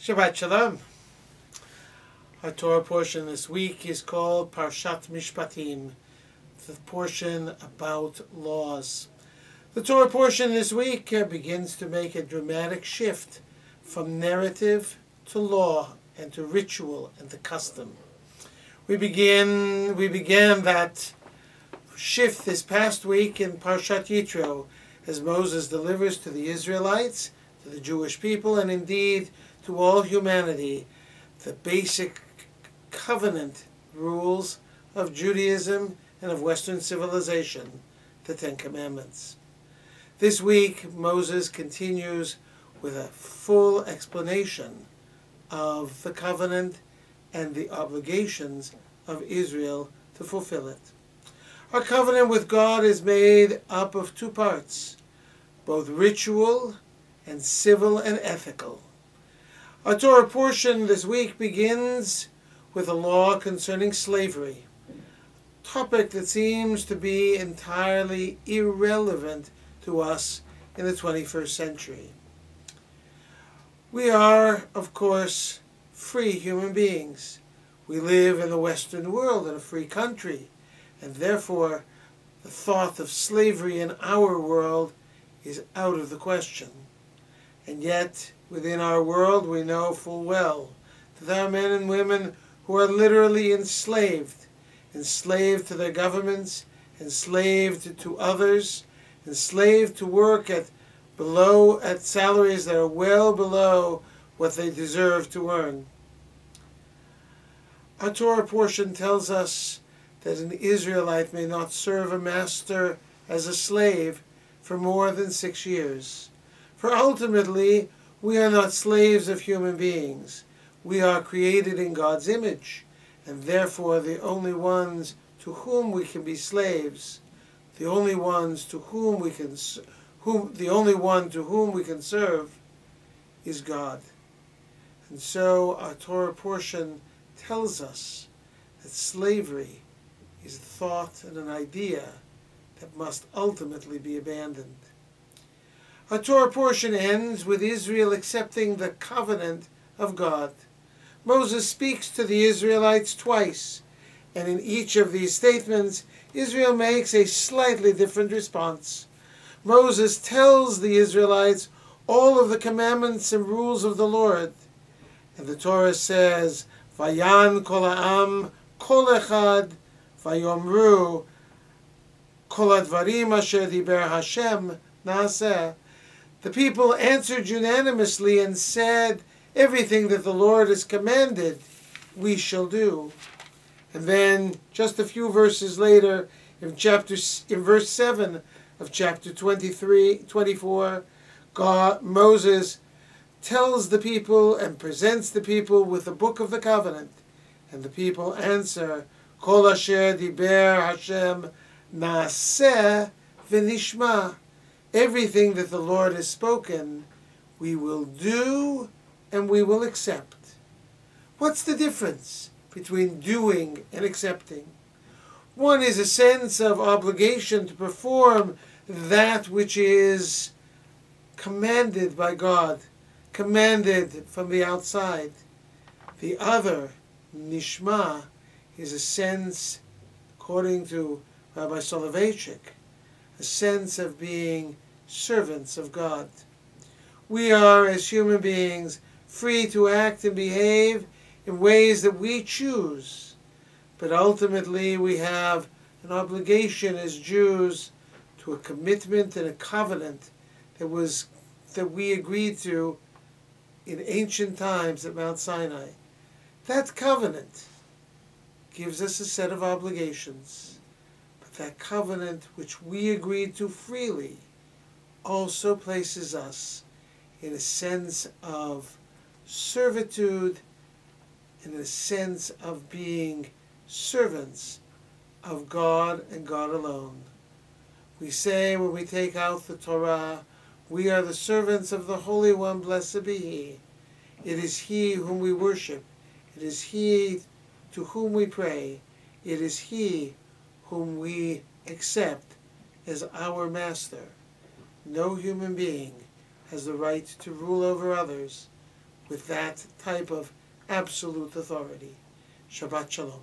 Shabbat Shalom. Our Torah portion this week is called Parshat Mishpatim, the portion about laws. The Torah portion this week begins to make a dramatic shift from narrative to law and to ritual and to custom. We began that shift this past week in Parshat Yitro, as Moses delivers to the Israelites, to the Jewish people, and indeed to all humanity, the basic covenant rules of Judaism and of Western civilization, the Ten Commandments. This week, Moses continues with a full explanation of the covenant and the obligations of Israel to fulfill it. Our covenant with God is made up of two parts, both ritual and civil and ethical. Our Torah portion this week begins with a law concerning slavery, a topic that seems to be entirely irrelevant to us in the 21st century. We are, of course, free human beings. We live in the Western world, in a free country, and therefore the thought of slavery in our world is out of the question. And yet, within our world, we know full well that there are men and women who are literally enslaved to their governments, enslaved to others, enslaved to work at salaries that are well below what they deserve to earn. Our Torah portion tells us that an Israelite may not serve a master as a slave for more than 6 years. For ultimately, we are not slaves of human beings. We are created in God's image, and therefore the only ones to whom we can be slaves, the only one to whom we can serve is God. And so our Torah portion tells us that slavery is a thought and an idea that must ultimately be abandoned. Our Torah portion ends with Israel accepting the covenant of God. Moses speaks to the Israelites twice, and in each of these statements, Israel makes a slightly different response. Moses tells the Israelites all of the commandments and rules of the Lord, and the Torah says, Vayan kol ha'am kol echad vayomru kol hadvarim asher diber Hashem naaseh. The people answered unanimously and said, everything that the Lord has commanded, we shall do. And then, just a few verses later, in verse 7 of chapter 24, Moses tells the people and presents the people with the book of the covenant. And the people answer, Kol asher diber Hashem naaseh v'nishma. Everything that the Lord has spoken, we will do and we will accept. What's the difference between doing and accepting? One is a sense of obligation to perform that which is commanded by God, commanded from the outside. The other, nishma, is a sense, according to Rabbi Soloveitchik, a sense of being servants of God. We are, as human beings, free to act and behave in ways that we choose, but ultimately we have an obligation as Jews to a commitment and a covenant that we agreed to in ancient times at Mount Sinai. That covenant gives us a set of obligations. That covenant which we agreed to freely also places us in a sense of servitude, in a sense of being servants of God and God alone. We say when we take out the Torah, we are the servants of the Holy One, blessed be He. It is He whom we worship. It is He to whom we pray. It is He whom we accept as our master. No human being has the right to rule over others. with that type of absolute authority. Shabbat Shalom.